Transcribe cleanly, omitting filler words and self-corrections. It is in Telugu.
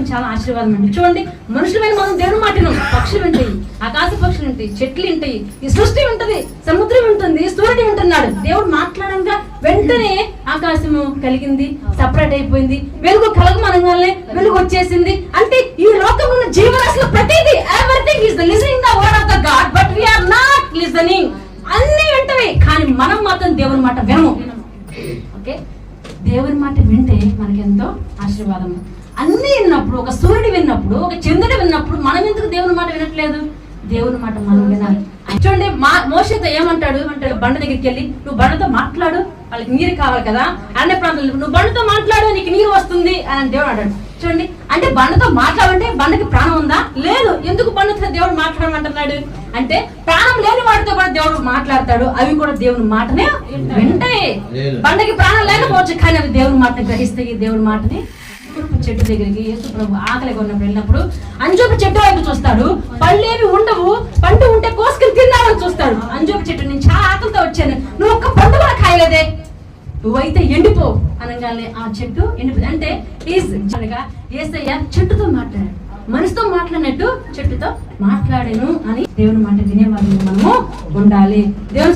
మాత్రం చాలా ఆశీర్వాదం అండి. చూడండి, మనుషులమైన మనం దేవుని మాట వినం. పక్షులు ఉంటాయి, ఆకాశ పక్షులు ఉంటాయి, చెట్లు ఉంటాయి, ఈ సృష్టి ఉంటది, సముద్రం ఉంటుంది, సూర్యుడు ఉంటున్నాడు. దేవుడు మాట్లాడంగా వెంటనే ఆకాశము కలిగింది, సపరేట్ అయిపోయింది, వెలుగు కలగమనగానే వెలుగు వచ్చేసింది. అంటే ఈ లోకంలో ఉన్న జీవరాశులు ప్రతిదీ, everything is listening the word of the God, but we are not listening. అన్ని వింటవి, కానీ మనం మాత్రం దేవుని మాట వినము. ఓకే, దేవుని మాట వింటే మనకెంతో ఆశీర్వాదము. అన్ని విన్నప్పుడు, ఒక సూర్యుడు విన్నప్పుడు, ఒక చంద్రుడు విన్నప్పుడు మనం ఎందుకు దేవుని మాట వినట్లేదు? దేవుని మాట మనం వినాలి. చూడండి, మోషేతో ఏమంటాడు అంటే, బండ దగ్గరికి వెళ్ళి నువ్వు బండతో మాట్లాడు, వాళ్ళకి నీరు కావాలి కదా, అన్ని ప్రాంతాలు నువ్వు బండతో మాట్లాడు, నీకు నీరు వస్తుంది అని దేవుడు అన్నాడు. చూడండి, అంటే బండతో మాట్లాడంటే బండకి ప్రాణం ఉందా? లేదు. ఎందుకు బండతో దేవుడు మాట్లాడమంటున్నాడు అంటే, ప్రాణం లేని వాడితో కూడా దేవుడు మాట్లాడతాడు, అవి కూడా దేవుని మాటనే వింటాయి. బండకి ప్రాణం లేకపోవచ్చు, కానీ అవి దేవుని మాటని గ్రహిస్తాయి. దేవుని మాటని చెట్టు దగ్గరికి యేసు ప్రభు ఆకలిగా ఉన్నప్పుడు వెళ్ళినప్పుడు అంజూపు చెట్టు వైపు చూస్తాడు, పళ్ళేవి ఉండవు, పండు ఉంటే కోసుకుని తిందామని చూస్తాడు. అంజూపు చెట్టు, నేను చాలా ఆకలితో వచ్చాను, నువ్వు ఒక్క పండు కూడా కాయలేదే, నువ్వైతే ఎండిపో అనగానే ఆ చెట్టు ఎండిపోయింది. అంటే యేసయ్య చెట్టుతో మాట్లాడాడు, మనిషితో మాట్లాడినట్టు చెట్టుతో మాట్లాడాను అని దేవుని మాట వినేవాళ్ళు మనము ఉండాలి. దేవుని